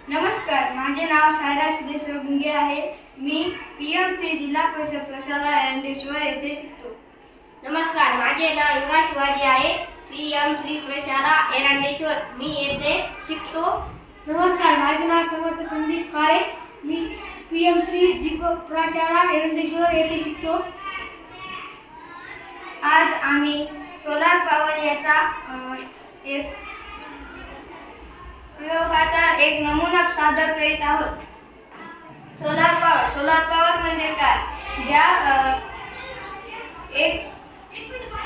नमस्कार, माझे नाव सायरा सिद्धेश्वर गुंगे आहे। मी पीएमसी जिल्हा परिषद प्रशाला एरंडेश्वर येथे शिकतो। नमस्कार, माझे नाव युवराज शिवाजी आहे। पीएमसी प्रशाला एरंडेश्वर मी येथे शिकतो। नमस्कार, माझे नाव समर्थ संदीप काळे। मी पीएमसी प्रशाला एरंडेश्वर येथे शिकतो। आज आम्ही सोलार पॉवर याचा प्रयोगाचा एक नमुना सादर करीत आहोत। सोलार पॉवर म्हणजे काय?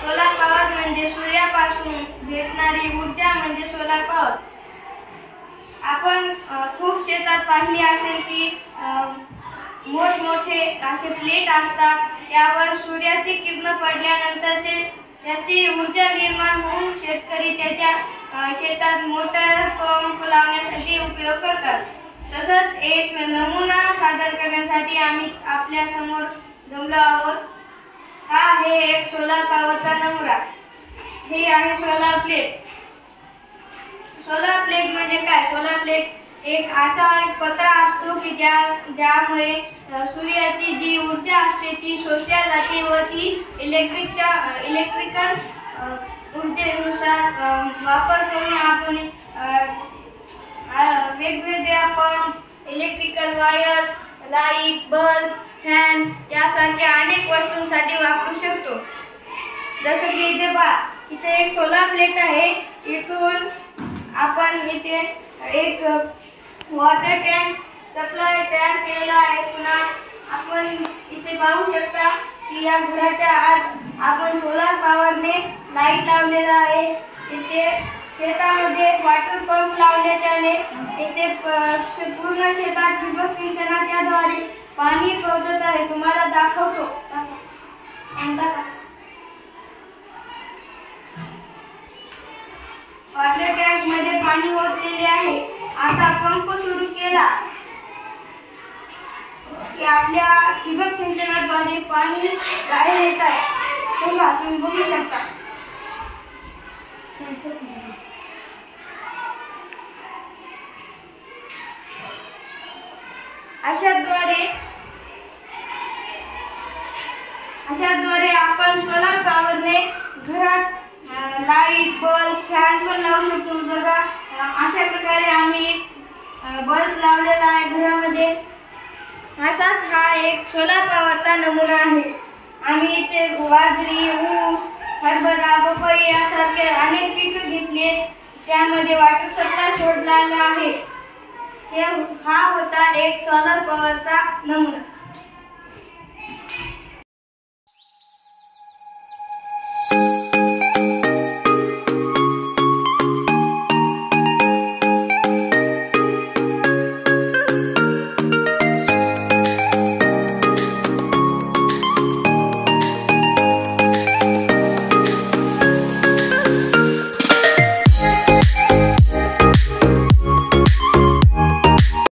सोलार पॉवर म्हणजे सूर्यापासून भेटणारी ऊर्जा म्हणजे सोलार पॉवर। आपण खूप शेतात पाहिली असेल की मोठमोठे असे प्लेट असतात, त्यावर सूर्याची किरण पडल्यानंतर त्याची ऊर्जा निर्माण होऊन शेतकरी त्याच्या शेतात मोटर पंप लावण्यासाठी उपयोग करतात। तसंच एक नमुना सादर करण्यासाठी आम्ही आपल्या समोर जमलो आहोत। हा आहे एक सोलार पॉवरचा नमुना। हे आहे सोलार प्लेट। सोलार प्लेट म्हणजे काय? सोलार प्लेट एक असा पत्रा असतो की ज्यामुळे सूर्याची जी ऊर्जा असते ती शोषल्या जाते व ती इलेक्ट्रिकल ऊर्जेनुसार वापर करून आपण वेगवेगळ्या pump, electrical wires, light, bulb, fan यासारख्या अनेक वस्तूंसाठी वापरू शकतो। जसं की इथे पहा, इथे एक सोलार प्लेट आहे। इथून आपण इथे एक वॉटर टँक सप्लाय तयार केलेला आहे। पुन्हा आपण इथे पाहू शकता की या घराच्या आत आपण सोलार पॉवरने लाईट लावलेला आहे। इथे शेतामध्ये वॉटर पंप लावल्याने इथे पूर्ण शेतात ठिबक सिंचनाच्या द्वारे पाणी पोहोचत आहे। तुम्हाला दाखवतो। वॉटर टँक मध्ये पाणी ओतलेले आहे। आता पंप सुरू केला की आपल्या ठिबक सिंचनाद्वारे पाणी बाहेर येत आहे। तुम्ही बघू शकता। अशाद्वारे आपण सोलार पॉवरने घरात लाईट, बल्ब, फॅन पण लावू शकतो। बघा, अशा प्रकारे आम्ही बल्ब लावलेला आहे घरामध्ये। असाच हा एक सोलार पॉवरचा नमुना आहे। आम्ही इथे बाजरी, ऊस, हरभरा, पपई यासारखे अनेक पिकं घेतले, त्यामध्ये वॉटर सप्लाय सोडलेला आहे। हा होता एक सोलार पॉवरचा नमुना।